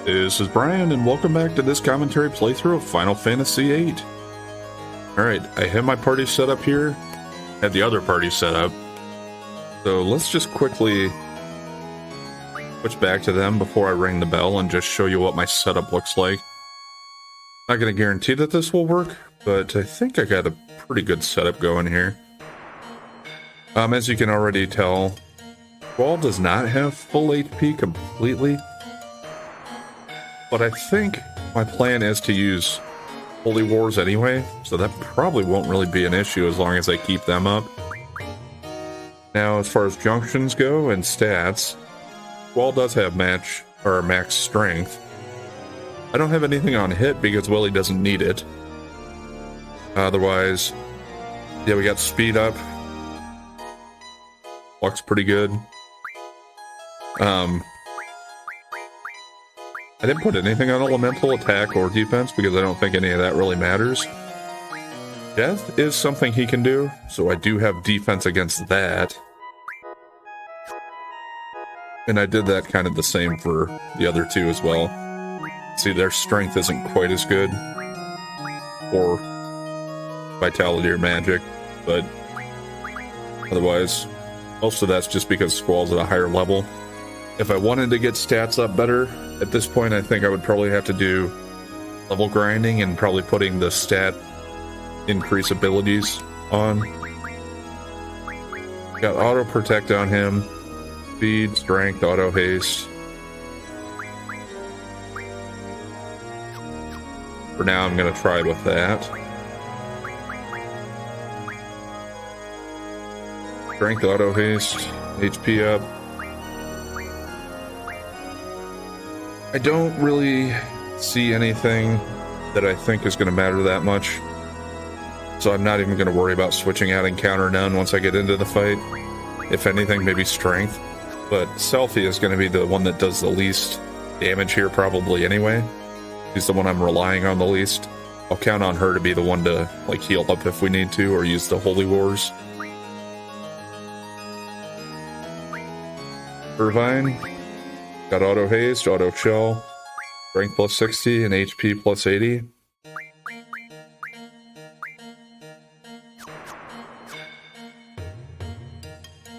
This is Brian, and welcome back to this commentary playthrough of Final Fantasy VIII. Alright, I have my party set up here, had the other party set up, so let's just quickly switch back to them before I ring the bell and just show you what my setup looks like. Not going to guarantee that this will work, but I think I got a pretty good setup going here. As you can already tell, Squall does not have full HP completely. But I think my plan is to use Holy Wars anyway, so that probably won't really be an issue as long as I keep them up. Now, as far as junctions go and stats, Squall does have max strength. I don't have anything on hit because Willie doesn't need it. Otherwise, yeah, we got speed up. Luck's pretty good. I didn't put anything on elemental attack or defense because I don't think any of that really matters. Death is something he can do, so I do have defense against that. And I did that kind of the same for the other two as well. See, their strength isn't quite as good, or vitality or magic, but otherwise, most of that's just because Squall's at a higher level. If I wanted to get stats up better, at this point I think I would probably have to do level grinding and probably putting the stat increase abilities on. Got auto protect on him, speed, strength, auto haste. For now I'm going to try with that. Strength, auto haste, HP up. I don't really see anything that I think is going to matter that much, so I'm not even going to worry about switching out Encounter None once I get into the fight. If anything, maybe Strength, but Selphie is going to be the one that does the least damage here probably anyway. She's the one I'm relying on the least. I'll count on her to be the one to like heal up if we need to, or use the Holy Wars. Irvine. Got auto haste, auto shell, strength plus 60, and HP plus 80. So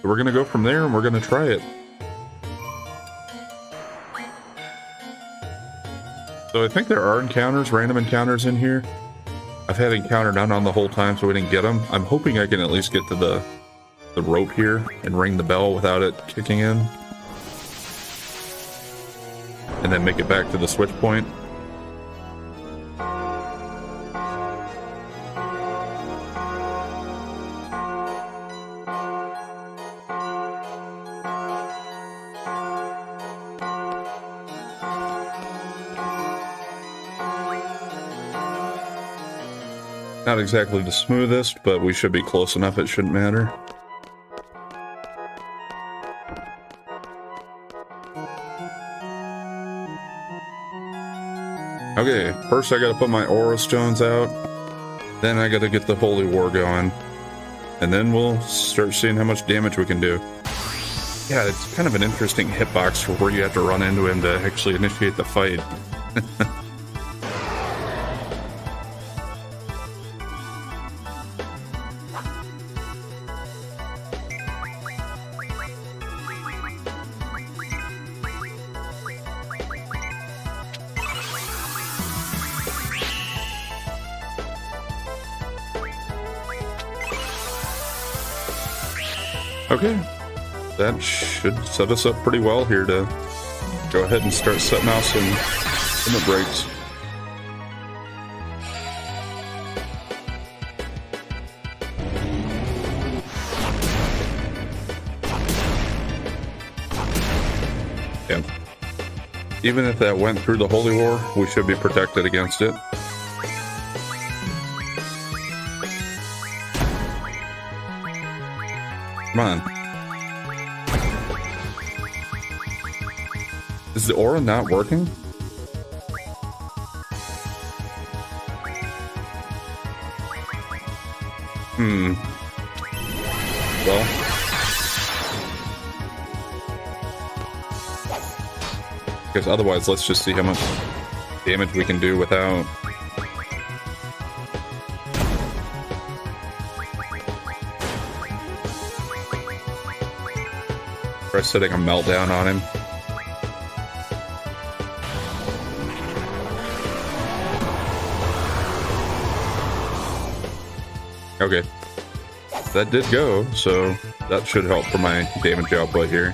we're gonna go from there and we're gonna try it. So I think there are encounters, random encounters in here. I've had Encounter None on the whole time, so we didn't get them. I'm hoping I can at least get to the rope here and ring the bell without it kicking in. And then make it back to the switch point. Not exactly the smoothest, but we should be close enough, it shouldn't matter. Okay, first I gotta put my Aura Stones out, then I gotta get the Holy War going, and then we'll start seeing how much damage we can do. Yeah, it's kind of an interesting hitbox for where you have to run into him to actually initiate the fight. Okay, that should set us up pretty well here to go ahead and start setting out some limit breaks. Yeah. Even if that went through the Holy War, we should be protected against it. Come on. Is the aura not working? Well. Because otherwise, let's just see how much damage we can do without... Try setting a meltdown on him. Okay. That did go, so that should help for my damage output here.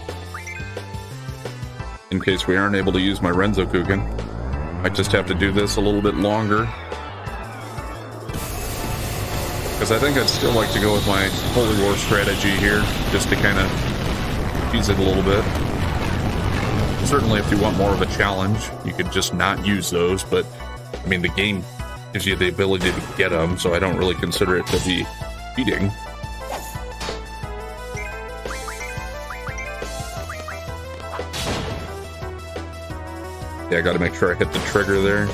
In case we aren't able to use my Renzokuken. I just have to do this a little bit longer. Because I think I'd still like to go with my Holy War strategy here, just to kind of use it a little bit. Certainly if you want more of a challenge, you could just not use those, but I mean the game gives you the ability to get them, so I don't really consider it to be cheating. Yeah, I gotta make sure I hit the trigger there.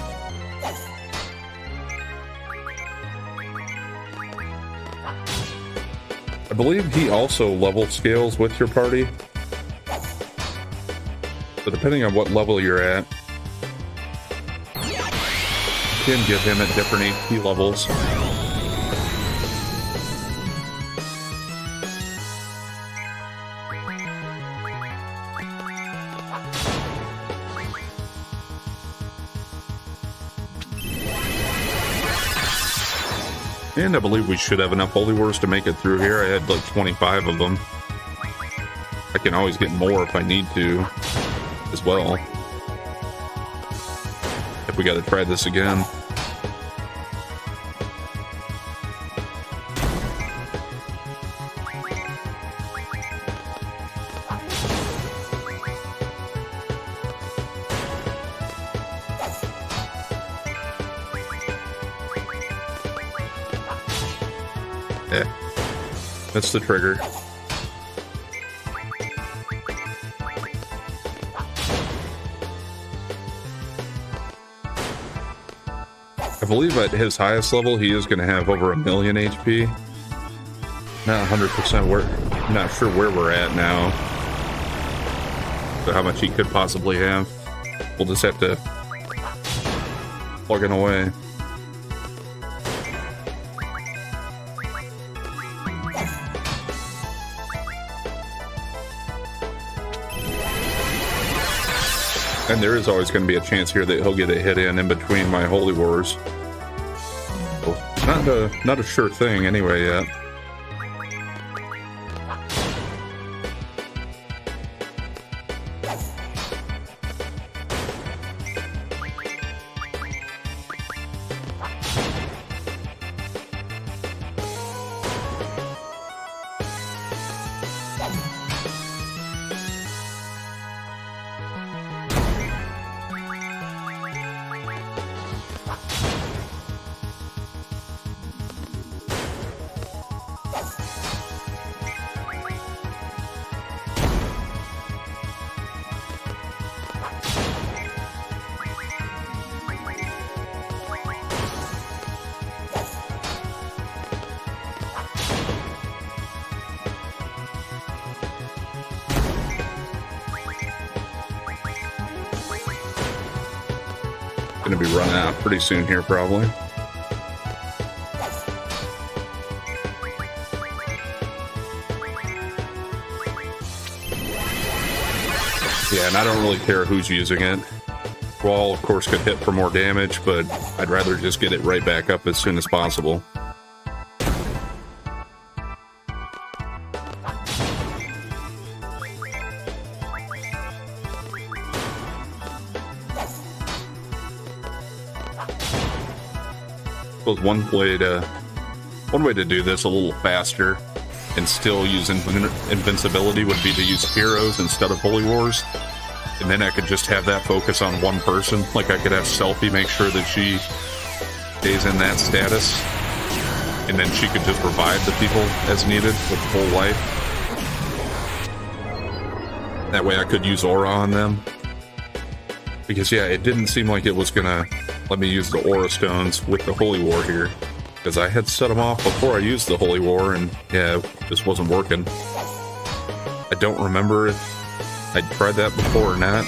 I believe he also level scales with your party. So depending on what level you're at, you can give him at different HP levels. And I believe we should have enough Holy Wars to make it through here. I had like 25 of them. I can always get more if I need to, as well. If we gotta try this again. Yeah, that's the trigger. I believe at his highest level, he is going to have over 1 million HP. Not 100% where, not sure where we're at now. So how much he could possibly have. We'll just have to plug it away. And there is always going to be a chance here that he'll get a hit in between my Holy Wars. So, not a sure thing anyway yet. Gonna be running out pretty soon here, probably. Yeah, and I don't really care who's using it. Wall, of course, could hit for more damage, but I'd rather just get it right back up as soon as possible. One way to do this a little faster and still use invincibility would be to use heroes instead of Holy Wars, and then I could just have that focus on one person. Like I could have Selfie make sure that she stays in that status, and then she could just revive the people as needed with full life. That way I could use Aura on them, because yeah, it didn't seem like it was gonna let me use the Aura Stones with the Holy War here, because I had set them off before I used the Holy War, and yeah, it just wasn't working. I don't remember if I'd tried that before or not.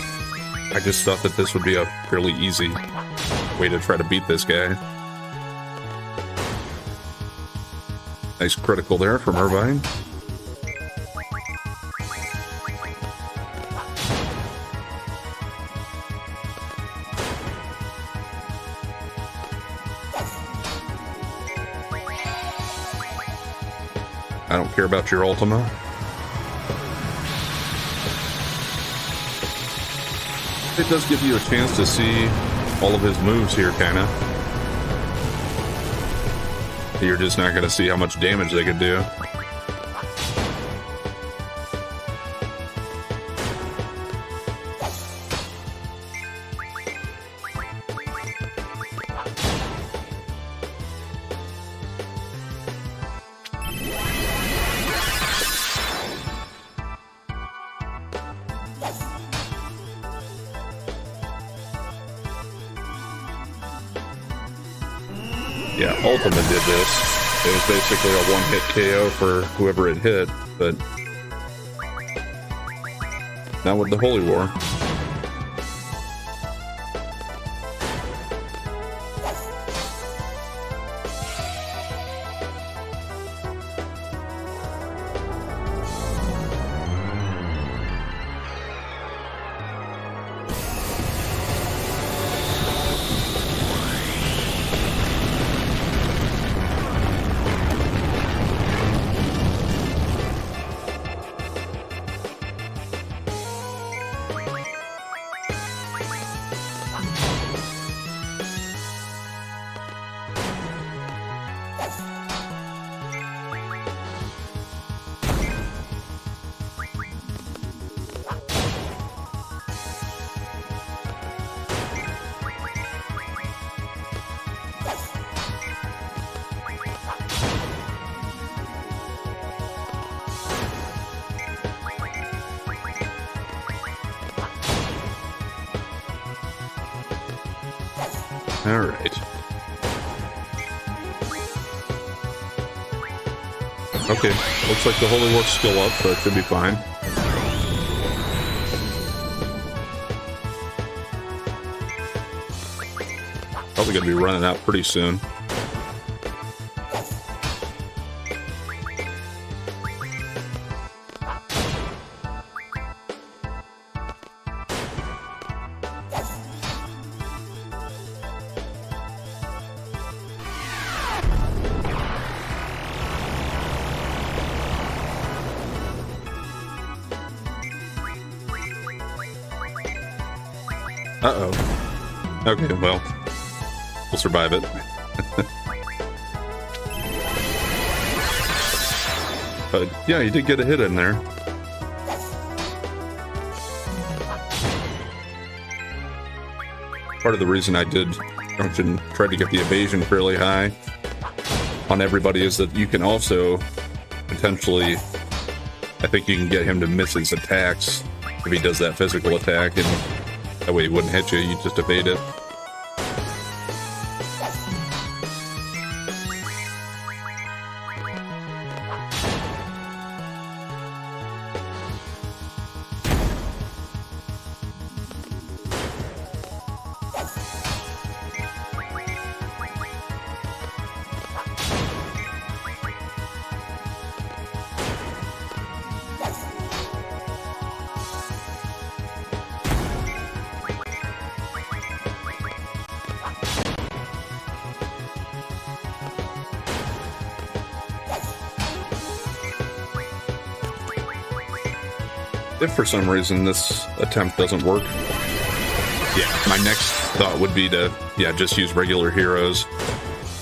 I just thought that this would be a fairly easy way to try to beat this guy. Nice critical there from Irvine. I don't care about your Ultima. It does give you a chance to see all of his moves here, kinda. You're just not gonna see how much damage they could do. Yeah, Ultima did this. It was basically a one-hit KO for whoever it hit, but not with the Holy War. Alright. Okay, looks like the Holy War's still up, so it should be fine. Probably gonna be running out pretty soon. Uh-oh. Okay, well, we'll survive it. But yeah, you did get a hit in there. Part of the reason I did try to get the evasion fairly high on everybody is that you can also potentially, I think you can get him to miss his attacks if he does that physical attack, and that way he wouldn't hit you, you just evade it. If for some reason this attempt doesn't work, yeah, my next thought would be to, yeah, just use regular heroes.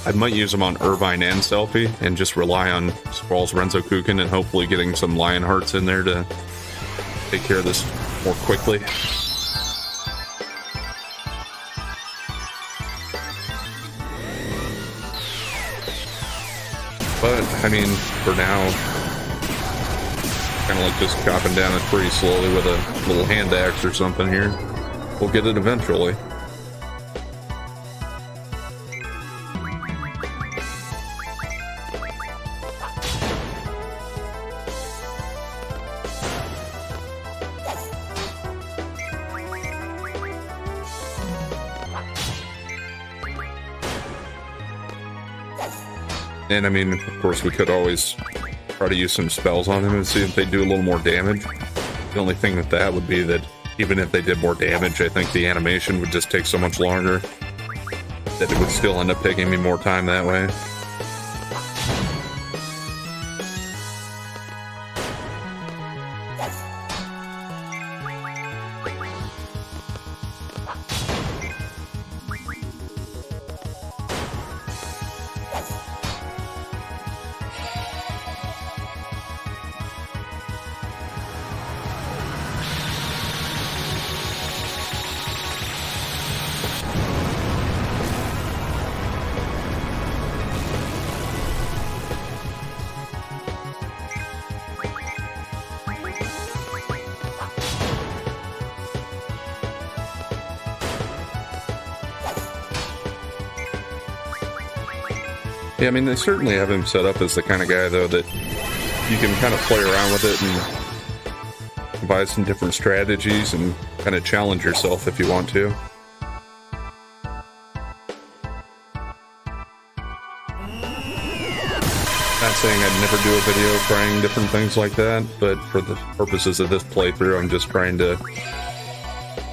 I might use them on Irvine and Selfie and just rely on Sprawl's Renzokuken and hopefully getting some Lion Hearts in there to take care of this more quickly. But, I mean, for now, kind of like just chopping down it pretty slowly with a little hand axe or something here. We'll get it eventually. And I mean, of course, we could always try to use some spells on him and see if they do a little more damage. The only thing with that would be that even if they did more damage, I think the animation would just take so much longer that it would still end up taking me more time that way. Yeah, I mean, they certainly have him set up as the kind of guy, though, that you can kind of play around with it and devise some different strategies and kind of challenge yourself if you want to. Not saying I'd never do a video trying different things like that, but for the purposes of this playthrough, I'm just trying to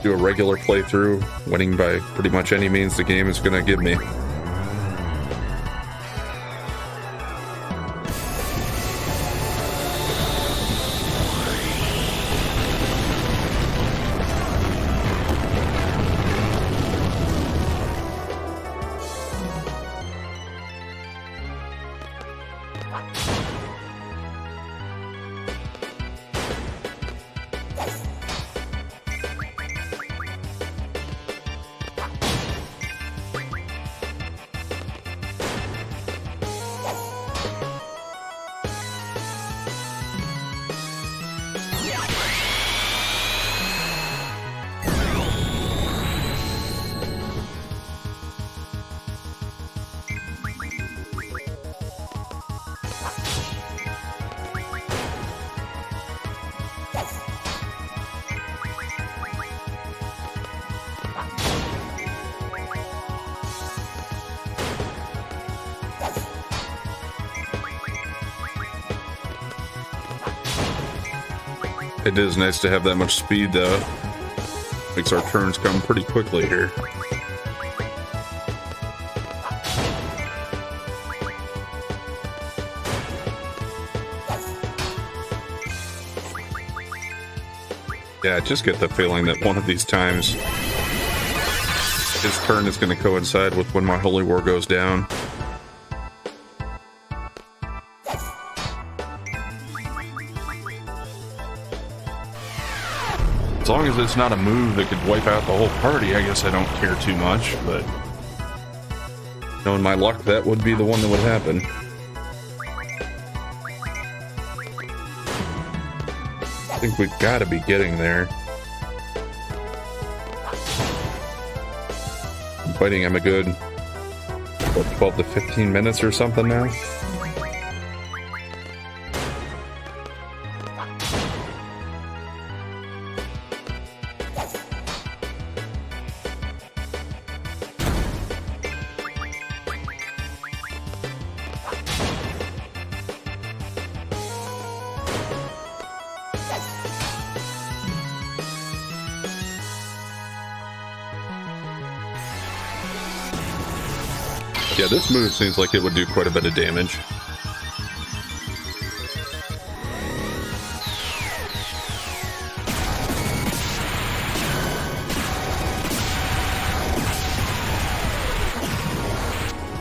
do a regular playthrough, winning by pretty much any means the game is going to give me. It is nice to have that much speed, though. Makes our turns come pretty quickly here. Yeah, I just get the feeling that one of these times his turn is going to coincide with when my Holy War goes down. As long as it's not a move that could wipe out the whole party, I guess I don't care too much, but knowing my luck, that would be the one that would happen. I think we've got to be getting there. I'm fighting him a good, what, 12 to 15 minutes or something now? Yeah, this move seems like it would do quite a bit of damage.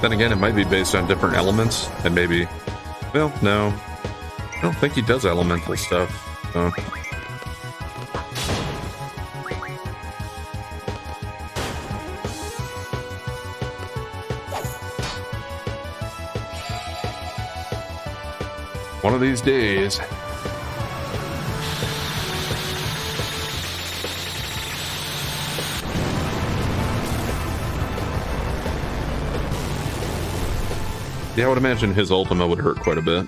Then again, it might be based on different elements, and maybe... Well, no. I don't think he does elemental stuff, so... One of these days. Yeah, I would imagine his ultima would hurt quite a bit.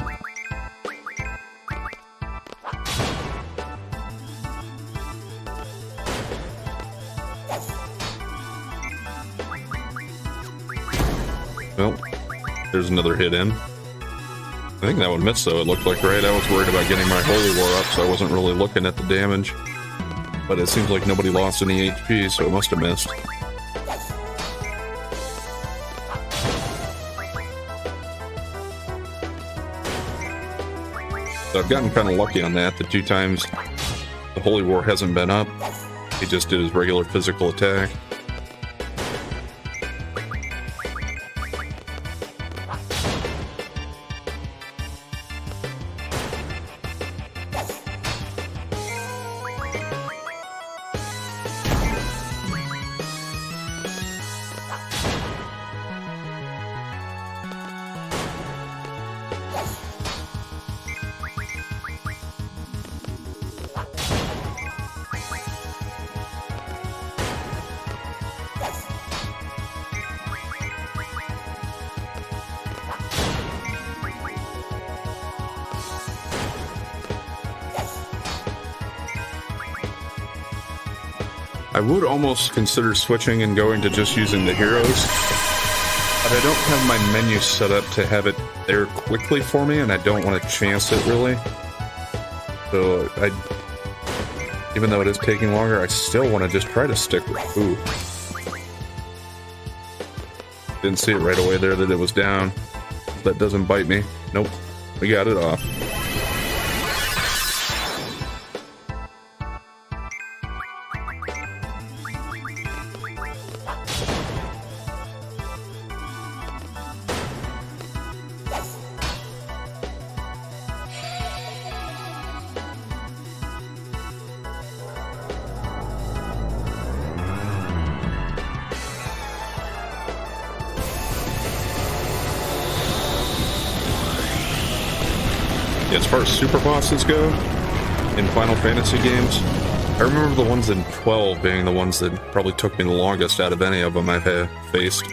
Well, there's another hit in. I think that one missed though, it looked like, right? I was worried about getting my Holy War up, so I wasn't really looking at the damage. But it seems like nobody lost any HP, so it must have missed. So I've gotten kind of lucky on that. The 2 times the Holy War hasn't been up. He just did his regular physical attack. I would almost consider switching and going to just using the heroes, but I don't have my menu set up to have it there quickly for me, and I don't want to chance it really. So even though it is taking longer, I still want to just try to stick with. Ooh. Didn't see it right away there that it was down. That doesn't bite me. Nope. We got it off. As far as super bosses go in Final Fantasy games, I remember the ones in 12 being the ones that probably took me the longest out of any of them I've faced.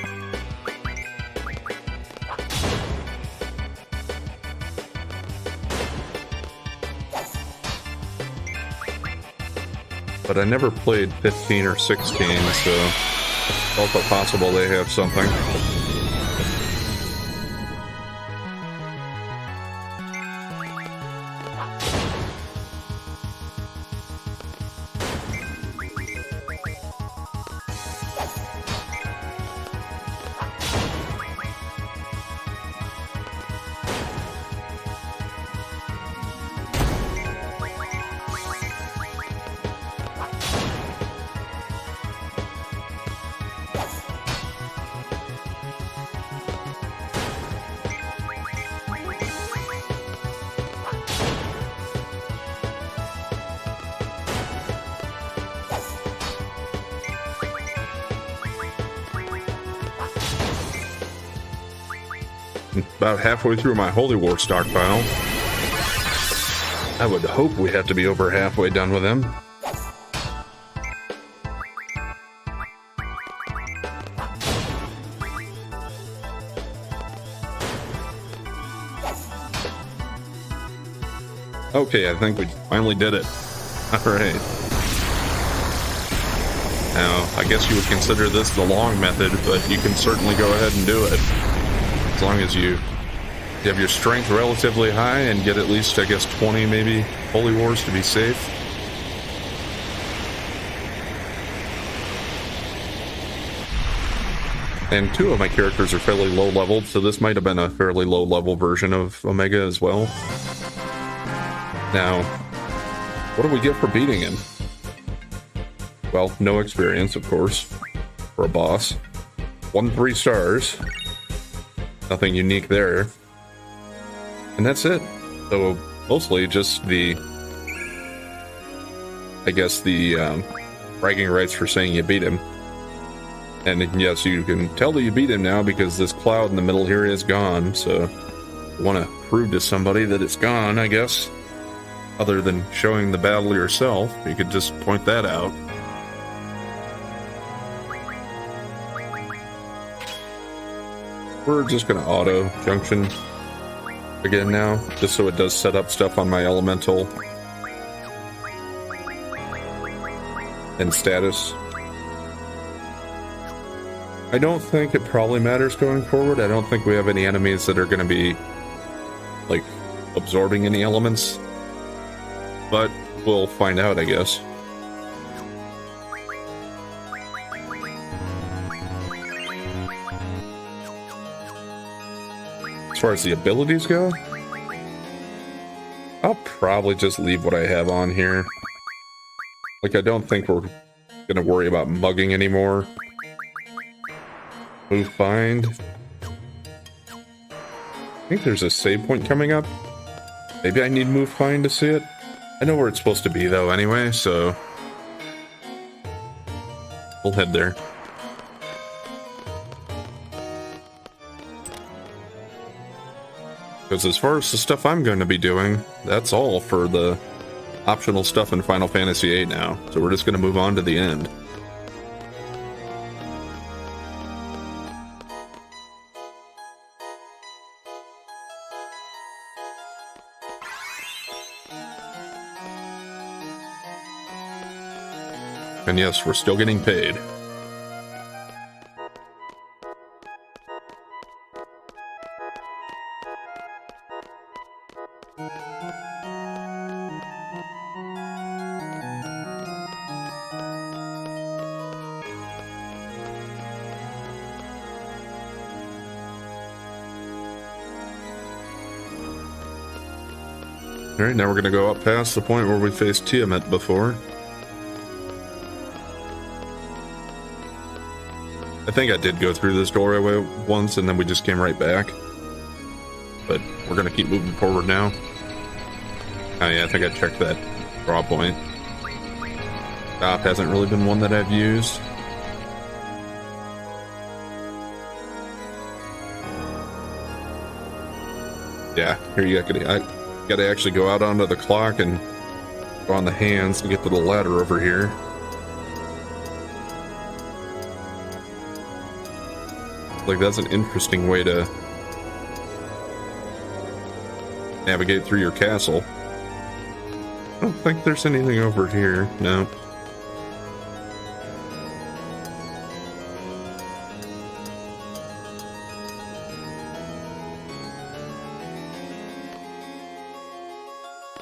But I never played 15 or 16, so it's also possible they have something. About halfway through my Holy War stockpile. I would hope we have to be over halfway done with him. Okay, I think we finally did it. Alright. Now, I guess you would consider this the long method, but you can certainly go ahead and do it. As long as you have your strength relatively high and get at least, I guess, 20 maybe Holy Wars to be safe. And 2 of my characters are fairly low leveled, so this might have been a fairly low level version of Omega as well. Now, what do we get for beating him? Well, no experience, of course, for a boss. 1 3 stars. Nothing unique there. And that's it. So, mostly just the, I guess, the bragging rights for saying you beat him. And yes, you can tell that you beat him now because this cloud in the middle here is gone, so you want to prove to somebody that it's gone, I guess. Other than showing the battle yourself, you could just point that out. We're just going to auto junction again now, just so it does set up stuff on my elemental and status. I don't think it probably matters going forward. I don't think we have any enemies that are going to be like, absorbing any elements. But we'll find out, I guess. As far as the abilities go, I'll probably just leave what I have on here. Like, I don't think we're gonna worry about mugging anymore. Move find. I think there's a save point coming up. Maybe I need move find to see it. I know where it's supposed to be though anyway, so we'll head there. Because as far as the stuff I'm going to be doing, that's all for the optional stuff in Final Fantasy VIII now. So we're just going to move on to the end. And yes, we're still getting paid. Alright, now we're going to go up past the point where we faced Tiamat before. I think I did go through this doorway once and then we just came right back. But we're going to keep moving forward now. Oh yeah, I think I checked that draw point. Stop hasn't really been one that I've used. Yeah, here you go. I gotta actually go out onto the clock and go on the hands to get to the ladder over here. Like, that's an interesting way to navigate through your castle. I don't think there's anything over here. No.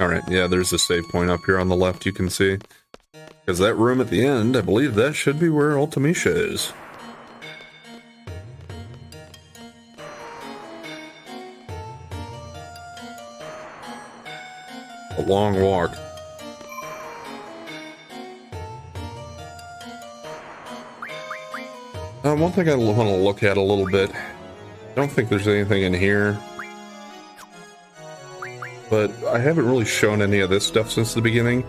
Alright, yeah, there's a save point up here on the left you can see. Because that room at the end, I believe that should be where Ultimecia is. A long walk. One thing I want to look at a little bit. I don't think there's anything in here. But I haven't really shown any of this stuff since the beginning,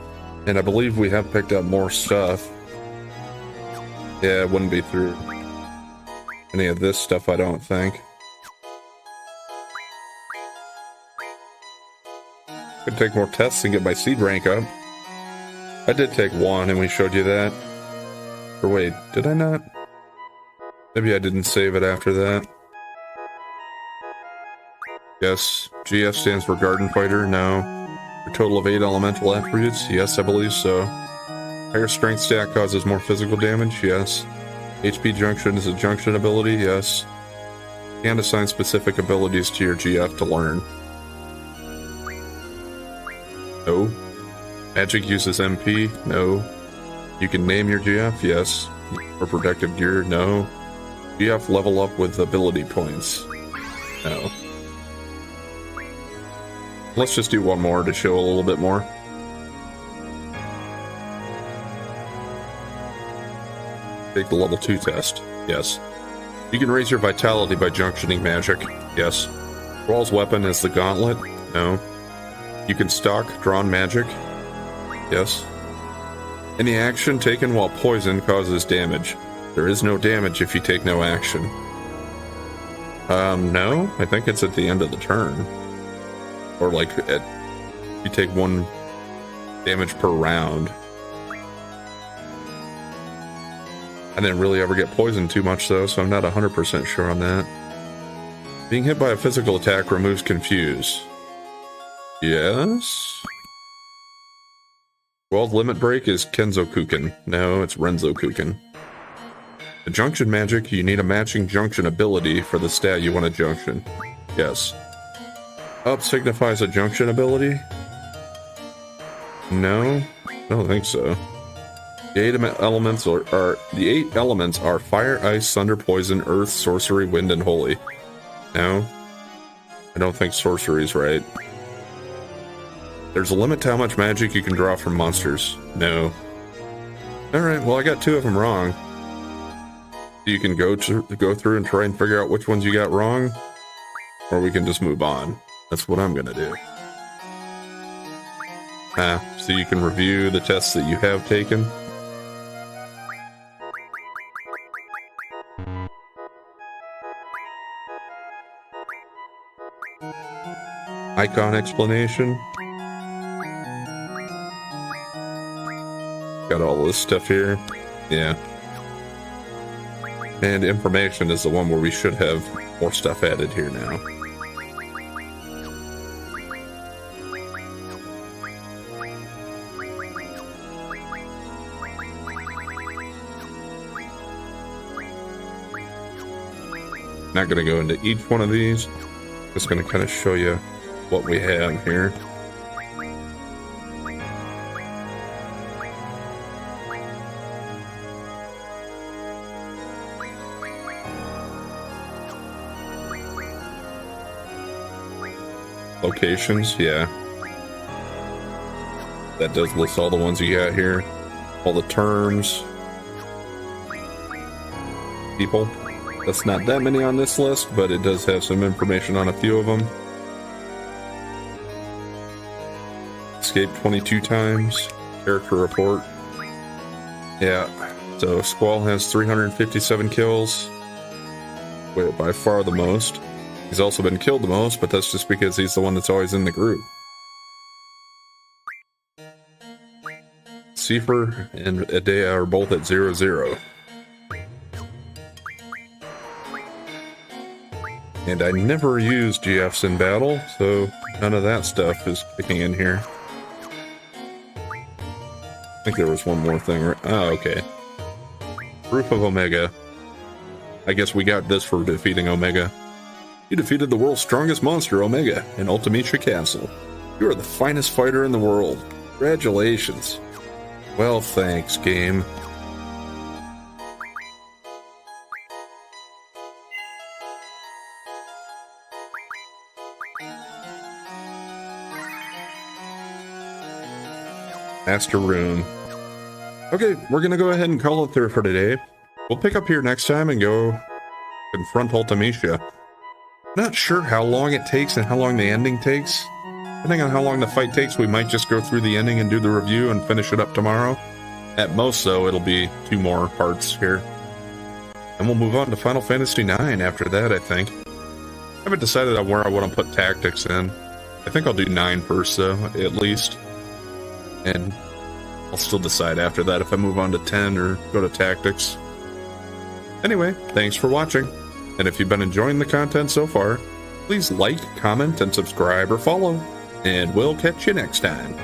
and I believe we have picked up more stuff. Yeah, it wouldn't be through any of this stuff, I don't think. Could take more tests and get my seed rank up. I did take one, and we showed you that. Or wait, did I not? Maybe I didn't save it after that. Yes, GF stands for Garden Fighter, no. A total of 8 elemental attributes, yes, I believe so. Higher strength stat causes more physical damage, yes. HP junction is a junction ability, yes. And assign specific abilities to your GF to learn. No. Magic uses MP, no. You can name your GF, yes. For protective gear, no. GF level up with ability points, no. Let's just do one more to show a little bit more. Take the level 2 test. Yes. You can raise your vitality by junctioning magic. Yes. Thrall's weapon is the gauntlet. No. You can stock drawn magic. Yes. Any action taken while poisoned causes damage. There is no damage if you take no action. No. I think it's at the end of the turn. Or like, you take 1 damage per round. I didn't really ever get poisoned too much though, so I'm not 100% sure on that. Being hit by a physical attack removes confuse. Yes? Well, limit break is Kenzo-kuken. No, it's Renzo-kuken. The junction magic, you need a matching junction ability for the stat you want to junction. Yes. Up signifies a junction ability? No, I don't think so. The eight elements are fire, ice, thunder, poison, earth, sorcery, wind, and holy. No, I don't think sorcery is right. There's a limit to how much magic you can draw from monsters. No. Alright, well I got 2 of them wrong. You can go through and try and figure out which ones you got wrong, or we can just move on. That's what I'm gonna do. So you can review the tests that you have taken. Icon explanation. Got all this stuff here. Yeah. And information is the one where we should have more stuff added here now. Not going to go into each one of these. Just going to kind of show you what we have here. Locations, yeah. That does list all the ones you got here. All the terms. People. That's not that many on this list, but it does have some information on a few of them. Escaped 22 times. Character report. Yeah. So Squall has 357 kills. By far the most. He's also been killed the most, but that's just because he's the one that's always in the group. Seifer and Adea are both at 0-0. And I never use GFs in battle, so none of that stuff is kicking in here. I think there was one more thing, right? Oh, okay. Proof of Omega. I guess we got this for defeating Omega. You defeated the world's strongest monster, Omega, in Ultimecia Castle. You are the finest fighter in the world. Congratulations. Well, thanks, game. Master Room. Okay, we're gonna go ahead and call it there for today. We'll pick up here next time and go confront Ultimecia. Not sure how long it takes and how long the ending takes. Depending on how long the fight takes, we might just go through the ending and do the review and finish it up tomorrow. At most, though, it'll be 2 more parts here. And we'll move on to Final Fantasy IX after that, I think. I haven't decided on where I want to put tactics in. I think I'll do 9 first, though, at least. And I'll still decide after that if I move on to 10 or go to tactics. Anyway, thanks for watching. And if you've been enjoying the content so far, please like, comment, and subscribe or follow. And we'll catch you next time.